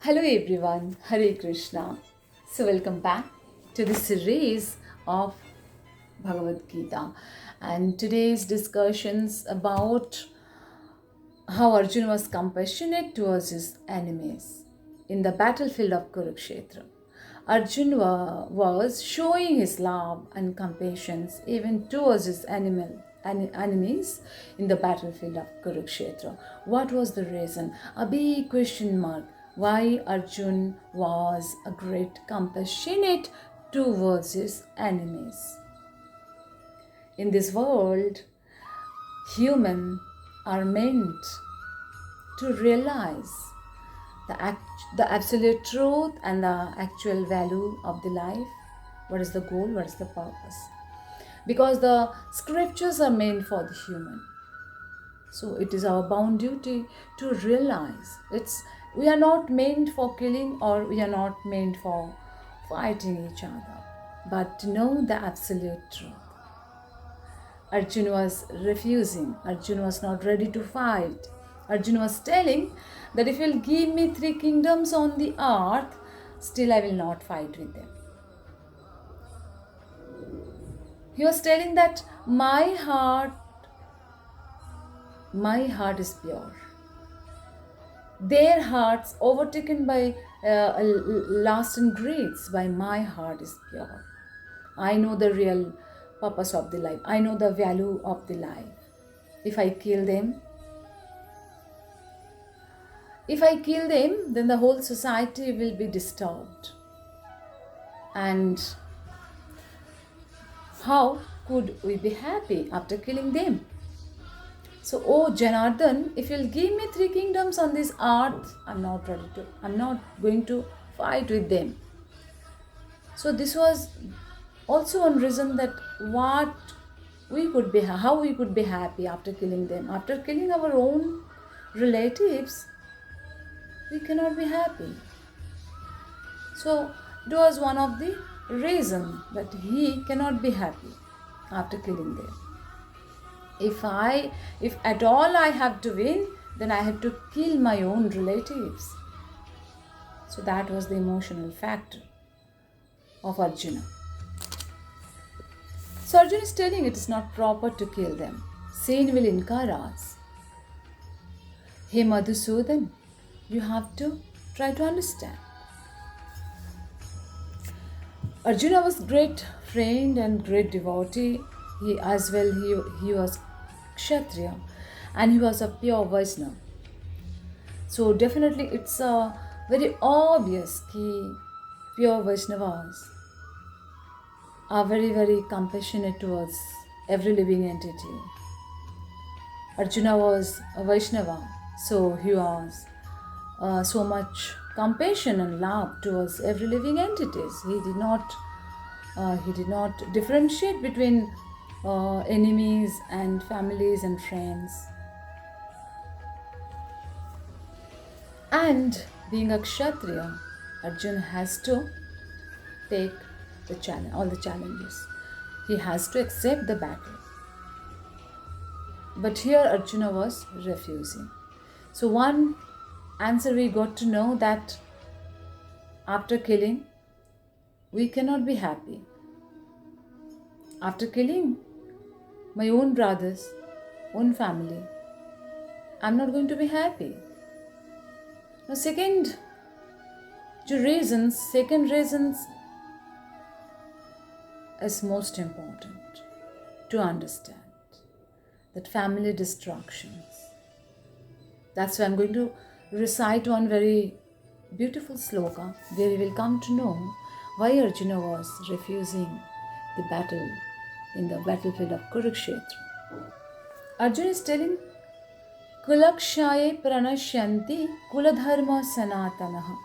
Hello everyone, Hare Krishna. So welcome back to the series of Bhagavad Gita, and today's discussions about how Arjun was compassionate towards his enemies in the battlefield of Kurukshetra. Arjun was showing his love and compassion even towards his enemies in the battlefield of Kurukshetra. What was the reason? A big question mark. Why Arjun was a great compassionate towards his enemies? In this world, humans are meant to realize the absolute truth and the actual value of the life. What is the goal? What is the purpose? Because the scriptures are meant for the human. So it is our bound duty to realize we are not meant for killing, or we are not meant for fighting each other, but to know the absolute truth. Arjun was refusing. Arjun was not ready to fight. Arjun was telling that if you'll give me three kingdoms on the earth, still I will not fight with them. He was telling that my heart is pure. Their hearts overtaken by lust and greeds, by my heart is pure. I know the real purpose of the life. I know the value of the life. If I kill them, then the whole society will be disturbed. And how could we be happy after killing them? So, oh Janardhan, if you'll give me three kingdoms on this earth, I'm not going to fight with them. So this was also one reason that how we could be happy after killing them. After killing our own relatives, we cannot be happy. So it was one of the reasons that he cannot be happy after killing them. If at all I have to win, then I have to kill my own relatives. So that was the emotional factor of Arjuna. So Arjuna is telling it is not proper to kill them. Sin will incur us. Hey Madhusudan, you have to try to understand. Arjuna was great friend and great devotee. He was Kshatriya, and he was a pure Vaishnava. So definitely it's very obvious that pure Vaishnavas are very, very compassionate towards every living entity. Arjuna was a Vaishnava, so he was so much compassion and love towards every living entities. He did not differentiate between enemies and families and friends. And being a Kshatriya, Arjuna has to take all the challenges. He has to accept the battle. But here Arjuna was refusing. So one answer we got to know that after killing, we cannot be happy. After killing my own brothers, own family, I'm not going to be happy. Now second reasons is most important to understand, that family destructions. That's why I'm going to recite one very beautiful sloka where we will come to know why Arjuna was refusing the battle in the battlefield of Kurukshetra. Arjuna is telling, Kulakshaye pranashyanti kuladharma sanatanaha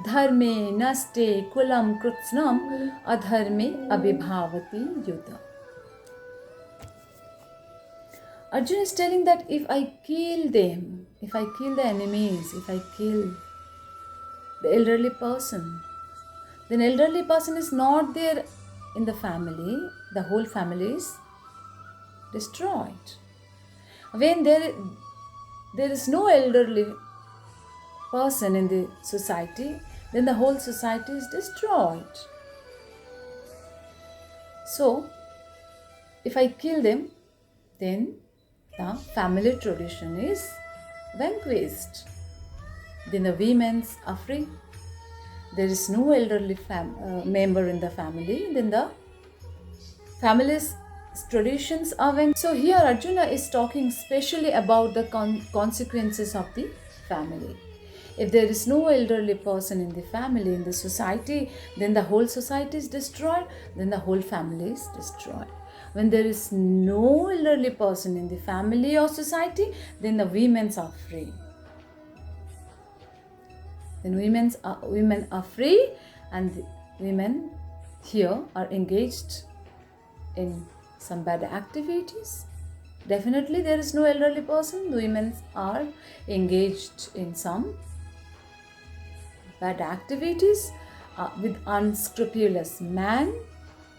dharme naste kulam krutsnam adharme abhibhavati yuta. Arjuna is telling that if I kill them, if I kill the enemies, if I kill the elderly person, then elderly person is not there in the family, the whole family is destroyed. When there is no elderly person in the society, then the whole society is destroyed. So, if I kill them, then the family tradition is vanquished. Then the women are free. There is no elderly member in the family. Then the family's traditions are vanquished. So here Arjuna is talking specially about the consequences of the family. If there is no elderly person in the family, in the society, then the whole society is destroyed, then the whole family is destroyed. When there is no elderly person in the family or society, then the women are free. Then women are free, and the women here are engaged in some bad activities. Definitely there is no elderly person. The women are engaged in some bad activities. With unscrupulous man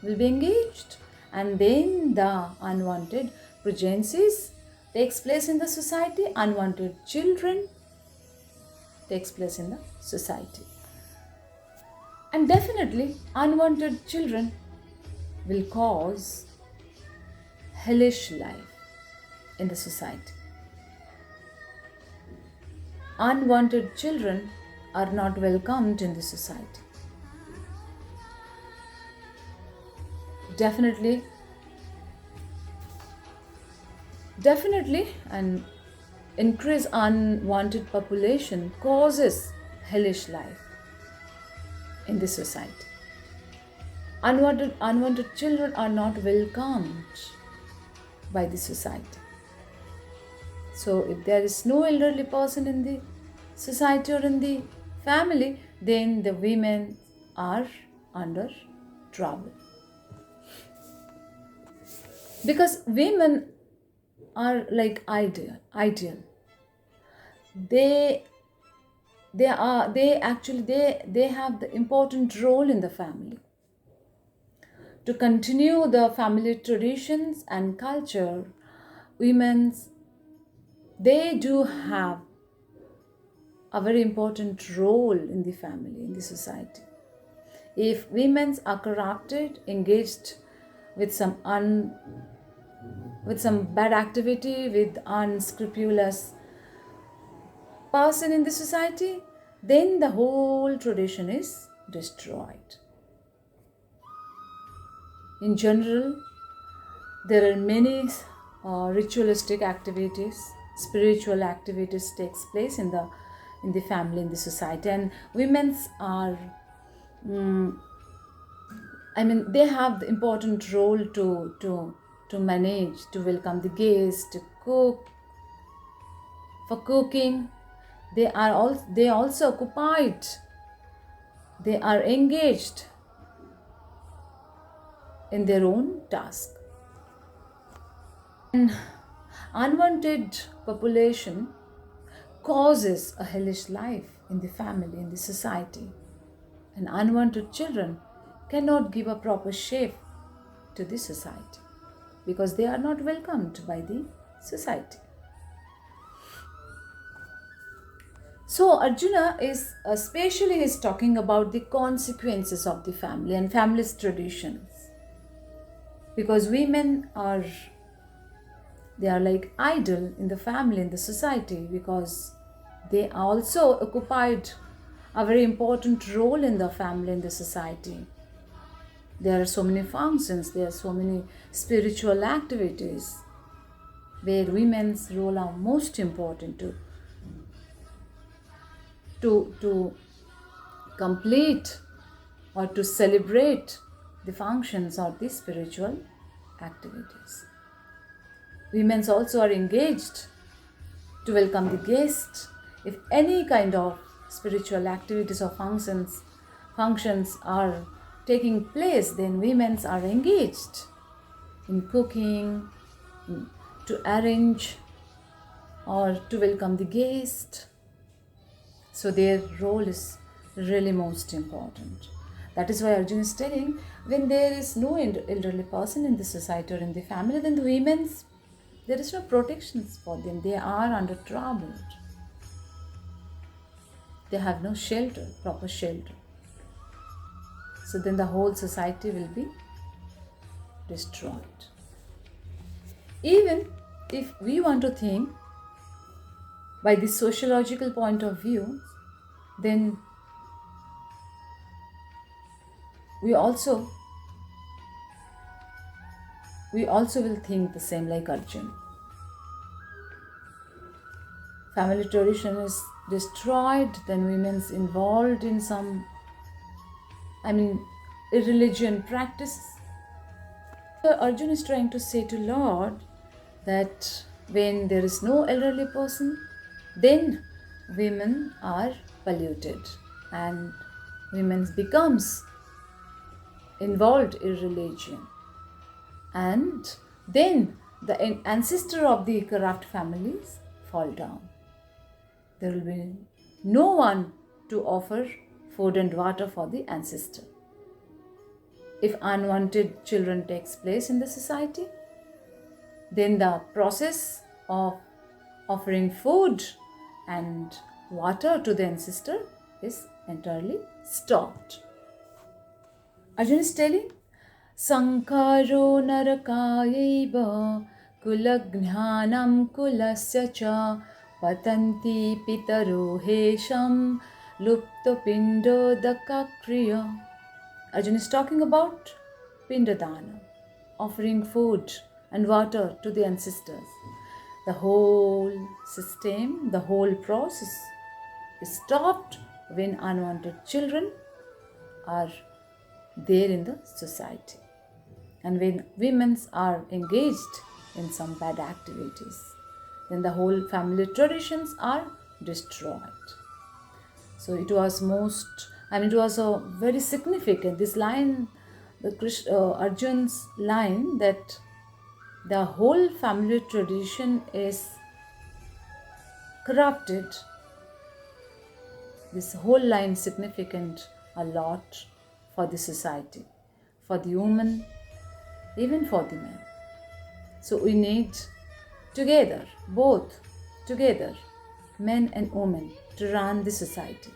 will be engaged, and then the unwanted pregnancies takes place in the society. Unwanted children takes place in the society, and definitely unwanted children will cause hellish life in the society. Unwanted children are not welcomed in the society. Definitely, an increased unwanted population causes hellish life in the society. Unwanted children are not welcomed by the society. So if there is no elderly person in the society or in the family, then the women are under trouble. Because women are like ideal. They have the important role in the family. To continue the family traditions and culture, they do have a very important role in the family, in the society. If women are corrupted, engaged with some bad activity, with unscrupulous person in the society, then the whole tradition is destroyed. In general, there are many ritualistic activities, spiritual activities takes place in the family, in the society, and women's are they have the important role to manage, to welcome the guests, to cook. For cooking, they also occupied. They are engaged in their own task. And unwanted population causes a hellish life in the family, in the society. And unwanted children cannot give a proper shape to the society because they are not welcomed by the society. So Arjuna is especially talking about the consequences of the family and family's traditions, because women are like idol in the family, in the society, because they also occupied a very important role in the family, in the society. There are so many functions, there are so many spiritual activities where women's role are most important to complete or to celebrate the functions or the spiritual activities. Women also are engaged to welcome the guest. If any kind of spiritual activities or functions are taking place, then women are engaged in cooking, to arrange or to welcome the guest. So their role is really most important. That is why Arjun is telling, when there is no elderly person in the society or in the family, then the women's, there is no protections for them. They are under trouble. they have no shelter, proper shelter. So then the whole society will be destroyed. Even if we want to think by the sociological point of view, then we also will think the same like Arjun. Family tradition is destroyed, then women's involved in some, irreligion practice. Arjun is trying to say to Lord that when there is no elderly person, then women are polluted and women becomes involved in religion. And then the ancestor of the corrupt families fall down. There will be no one to offer food and water for the ancestor. If unwanted children takes place in the society, then the process of offering food and water to the ancestor is entirely stopped. Arjun is telling, Sankaro narakayaiva kulagnanam kulasya cha patanti pitaro hesham lupto pindo dakakriya. Arjun is talking about pindadana, offering food and water to the ancestors. The whole system, the whole process is stopped when unwanted children are there in the society and when women are engaged in some bad activities, then the whole family traditions are destroyed. So it was it was a very significant, this line, Arjun's line, that the whole family tradition is corrupted. This whole line significant a lot for the society, for the woman, even for the man. So we need together, both together, men and women, to run the society.